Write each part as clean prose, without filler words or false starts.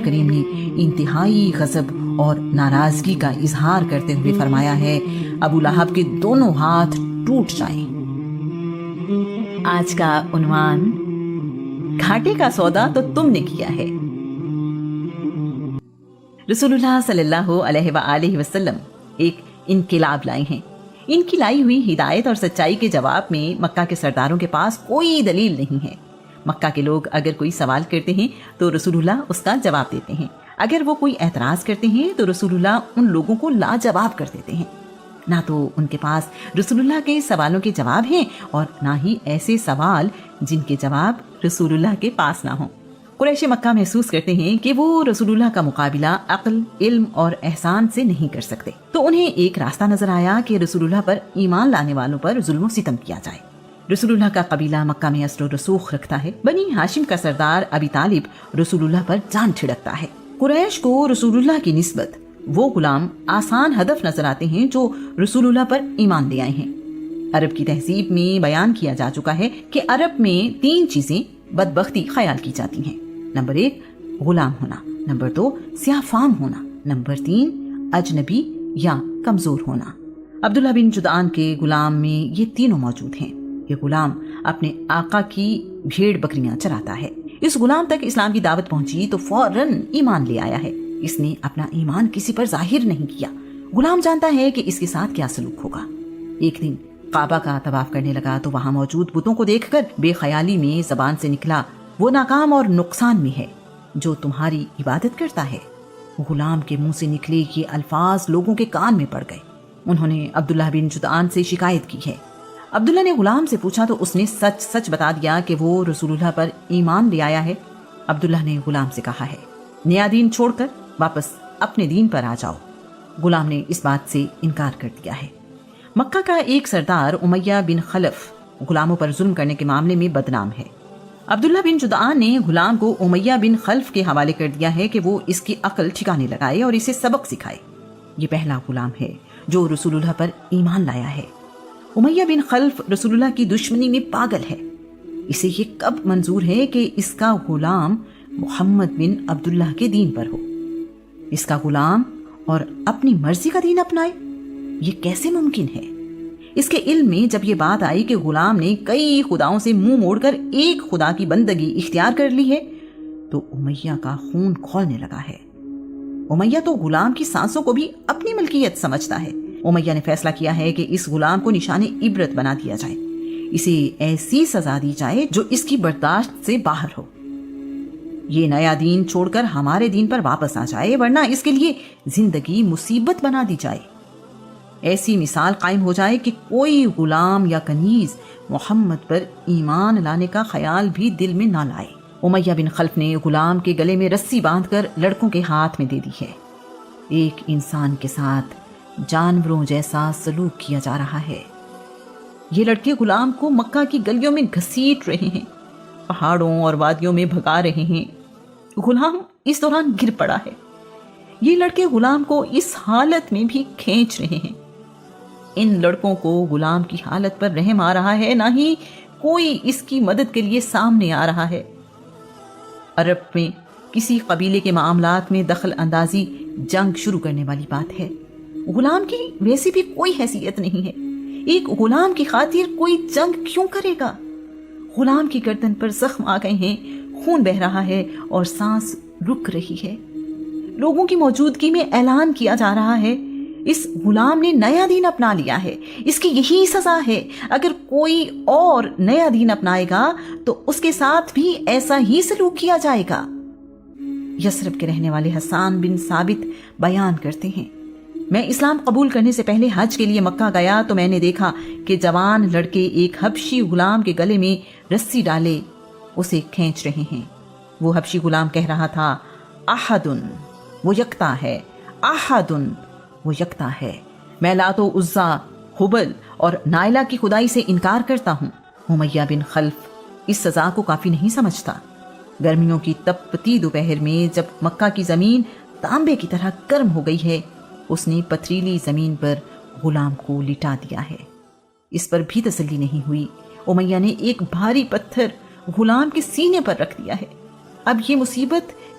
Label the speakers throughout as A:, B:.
A: کریم نے انتہائی غضب اور ناراضگی کا اظہار کرتے ہوئے فرمایا ہے، ابو لہب کے دونوں ہاتھ ٹوٹ جائیں۔ آج کا عنوان، گھاٹے کا سودا تو تم نے کیا ہے۔ رسول اللہ صلی اللہ علیہ وآلہ وسلم ایک انقلاب لائے ہیں۔ ان کی لائی ہوئی ہدایت اور سچائی کے جواب میں مکہ کے سرداروں کے پاس کوئی دلیل نہیں ہے۔ مکہ کے لوگ اگر کوئی سوال کرتے ہیں تو رسول اللہ اس کا جواب دیتے ہیں، اگر وہ کوئی اعتراض کرتے ہیں تو رسول اللہ ان لوگوں کو لاجواب کر دیتے ہیں۔ نہ تو ان کے پاس رسول اللہ کے سوالوں کے جواب ہیں اور نہ ہی ایسے سوال جن کے جواب رسول اللہ کے پاس نہ ہوں۔ قریش مکہ محسوس کرتے ہیں کہ وہ رسول اللہ کا مقابلہ عقل، علم اور احسان سے نہیں کر سکتے، تو انہیں ایک راستہ نظر آیا کہ رسول اللہ پر ایمان لانے والوں پر ظلم و ستم کیا جائے۔ رسول اللہ کا قبیلہ مکہ میں اثر و رسوخ رکھتا ہے۔ بنی ہاشم کا سردار ابی طالب رسول اللہ پر جان چھڑکتا ہے۔ قریش کو رسول اللہ کی نسبت وہ غلام آسان ہدف نظر آتے ہیں جو رسول اللہ پر ایمان لے آئے ہیں۔ عرب کی تہذیب میں بیان کیا جا چکا ہے کہ عرب میں 3 چیزیں بدبختی خیال کی جاتی ہیں۔ نمبر 1 غلام ہونا، نمبر 2 سیاہ فام ہونا، نمبر 3 اجنبی یا کمزور ہونا۔ عبداللہ بن جدعان کے غلام میں یہ تینوں موجود ہیں۔ یہ غلام اپنے آقا کی بھیڑ بکریاں چراتا ہے۔ اس غلام تک اسلام کی دعوت پہنچی تو فوراً ایمان لے آیا ہے۔ اس نے اپنا ایمان کسی پر ظاہر نہیں کیا۔ غلام جانتا ہے کہ اس کے ساتھ کیا سلوک ہوگا۔ ایک دن کعبہ کا طواف کرنے لگا تو وہاں موجود بتوں کو دیکھ کر بے خیالی میں زبان سے نکلا، وہ ناکام اور نقصان میں ہے جو تمہاری عبادت کرتا ہے۔ غلام کے منہ سے نکلے یہ الفاظ لوگوں کے کان میں پڑ گئے۔ انہوں نے عبداللہ بن جدعان سے شکایت کی ہے۔ عبداللہ نے غلام سے پوچھا تو اس نے سچ سچ بتا دیا کہ وہ رسول اللہ پر ایمان لے آیا ہے۔ عبداللہ نے غلام سے کہا ہے، نیا دین چھوڑ کر واپس اپنے دین پر آ جاؤ۔ غلام نے اس بات سے انکار کر دیا ہے۔ مکہ کا ایک سردار امیہ بن خلف غلاموں پر ظلم کرنے کے معاملے میں بدنام ہے۔ عبداللہ بن جدعان نے غلام کو امیہ بن خلف کے حوالے کر دیا ہے کہ وہ اس کی عقل ٹھکانے لگائے اور اسے سبق سکھائے۔ یہ پہلا غلام ہے جو رسول اللہ پر ایمان لایا ہے۔ امیہ بن خلف رسول اللہ کی دشمنی میں پاگل ہے۔ اسے یہ کب منظور ہے کہ اس کا غلام محمد بن عبداللہ کے دین پر ہو؟ اس کا غلام اور اپنی مرضی کا دین اپنائے؟ یہ کیسے ممکن ہے؟ اس کے علم میں جب یہ بات آئی کہ غلام نے کئی خداؤں سے منہ موڑ کر ایک خدا کی بندگی اختیار کر لی ہے تو امیہ کا خون کھولنے لگا ہے۔ امیہ تو غلام کی سانسوں کو بھی اپنی ملکیت سمجھتا ہے۔ امیہ نے فیصلہ کیا ہے کہ اس غلام کو نشان عبرت بنا دیا جائے، اسے ایسی سزا دی جائے جو اس کی برداشت سے باہر ہو۔ یہ نیا دین چھوڑ کر ہمارے دین پر واپس آ جائے، ورنہ اس کے لیے زندگی مصیبت بنا دی جائے۔ ایسی مثال قائم ہو جائے کہ کوئی غلام یا کنیز محمد پر ایمان لانے کا خیال بھی دل میں نہ لائے۔ امیہ بن خلف نے غلام کے گلے میں رسی باندھ کر لڑکوں کے ہاتھ میں دے دی ہے۔ ایک انسان کے ساتھ جانوروں جیسا سلوک کیا جا رہا ہے۔ یہ لڑکے غلام کو مکہ کی گلیوں میں گھسیٹ رہے ہیں، پہاڑوں اور وادیوں میں بھگا رہے ہیں۔ غلام اس دوران گر پڑا ہے۔ یہ لڑکے غلام کو اس حالت میں بھی کھینچ رہے ہیں۔ ان لڑکوں کو غلام کی حالت پر رحم آ رہا ہے، نہ ہی کوئی اس کی مدد کے لیے سامنے آ رہا ہے۔ عرب میں کسی قبیلے کے معاملات میں دخل اندازی جنگ شروع کرنے والی بات ہے۔ غلام کی ویسی بھی کوئی حیثیت نہیں ہے۔ ایک غلام کی خاطر کوئی جنگ کیوں کرے گا؟ غلام کی گردن پر زخم آ گئے ہیں، خون بہ رہا ہے اور سانس رک رہی ہے۔ لوگوں کی موجودگی میں اعلان کیا جا رہا ہے، اس غلام نے نیا دین اپنا لیا ہے، اس کی یہی سزا ہے۔ اگر کوئی اور نیا دین اپنائے گا تو اس کے ساتھ بھی ایسا ہی سلوک کیا جائے گا۔ یثرب کے رہنے والے حسان بن ثابت بیان کرتے ہیں، میں اسلام قبول کرنے سے پہلے حج کے لیے مکہ گیا تو میں نے دیکھا کہ جوان لڑکے ایک حبشی غلام کے گلے میں رسی ڈالے اسے کھینچ رہے ہیں۔ وہ حبشی غلام کہہ رہا تھا، احدن، وہ یکتا ہے، احدن، وہ یکتا ہے، میں لات و عزا، حبل اور نائلہ کی خدائی سے انکار کرتا ہوں۔ امیہ بن خلف اس سزا کو کافی نہیں سمجھتا۔ گرمیوں کی تپتی دوپہر میں جب مکہ کی زمین تانبے کی طرح گرم ہو گئی ہے، اس نے پتھریلی زمین پر غلام کو لٹا دیا ہے۔ اس پر بھی تسلی نہیں ہوئی، امیہ نے ایک بھاری پتھر غلام کے سینے پر رکھ دیا ہے۔ اب یہ مصیبت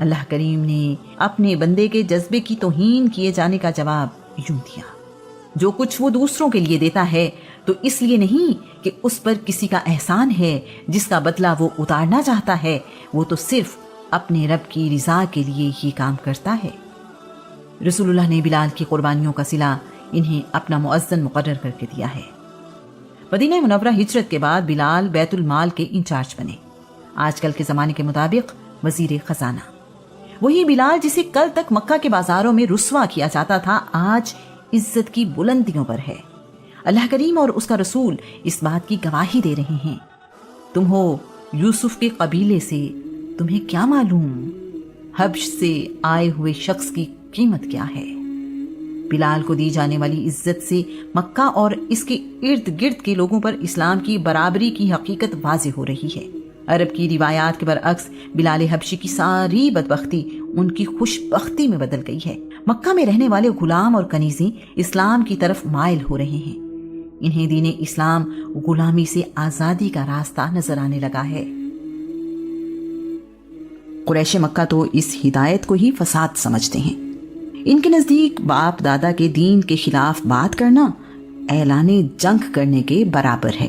A: اللہ کریم نے اپنے بندے کے جذبے کی توہین کیے جانے کا جواب یوں دیا: جو کچھ وہ دوسروں کے لیے دیتا ہے تو اس لیے نہیں کہ اس پر کسی کا احسان ہے جس کا بدلہ وہ اتارنا چاہتا ہے، وہ تو صرف اپنے رب کی رضا کے لیے ہی کام کرتا ہے۔ رسول اللہ نے بلال کی قربانیوں کا صلہ انہیں اپنا مؤذن مقرر کر کے دیا ہے۔ مدینہ منورہ ہجرت کے بعد بلال بیت المال کے انچارج بنے، آج کل کے زمانے کے مطابق وزیر خزانہ۔ وہی بلال جسے کل تک مکہ کے بازاروں میں رسوا کیا جاتا تھا، آج عزت کی بلندیوں پر ہے۔ اللہ کریم اور اس کا رسول اس بات کی گواہی دے رہے ہیں: تم ہو یوسف کے قبیلے سے، تمہیں کیا معلوم حبش سے آئے ہوئے شخص کی قیمت کیا ہے۔ بلال کو دی جانے والی عزت سے مکہ اور اس کے ارد گرد کے لوگوں پر اسلام کی برابری کی حقیقت واضح ہو رہی ہے۔ عرب کی روایات کے برعکس بلال حبشی کی ساری بدبختی ان کی خوش بختی میں بدل گئی ہے۔ مکہ میں رہنے والے غلام اور کنیزیں اسلام کی طرف مائل ہو رہے ہیں، انہیں دین اسلام غلامی سے آزادی کا راستہ نظر آنے لگا ہے۔ قریش مکہ تو اس ہدایت کو ہی فساد سمجھتے ہیں۔ ان کے نزدیک باپ دادا کے دین کے خلاف بات کرنا اعلان جنگ کرنے کے برابر ہے۔